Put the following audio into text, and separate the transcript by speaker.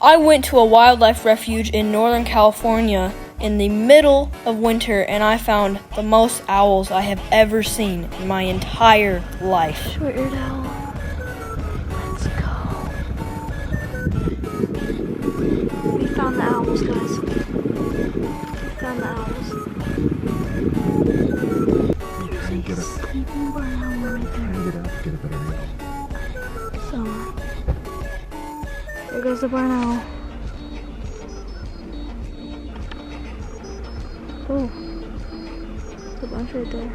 Speaker 1: I went to a wildlife refuge in Northern California in the middle of winter, and I found the most owls I have ever seen in my entire life.
Speaker 2: Short-eared owl. Let's go. We found the owls, guys. We found the owls. There's a sleeping barn owl right there.
Speaker 3: Get a better angle.
Speaker 2: So, there goes the barn owl. Oh, there's a bunch right there.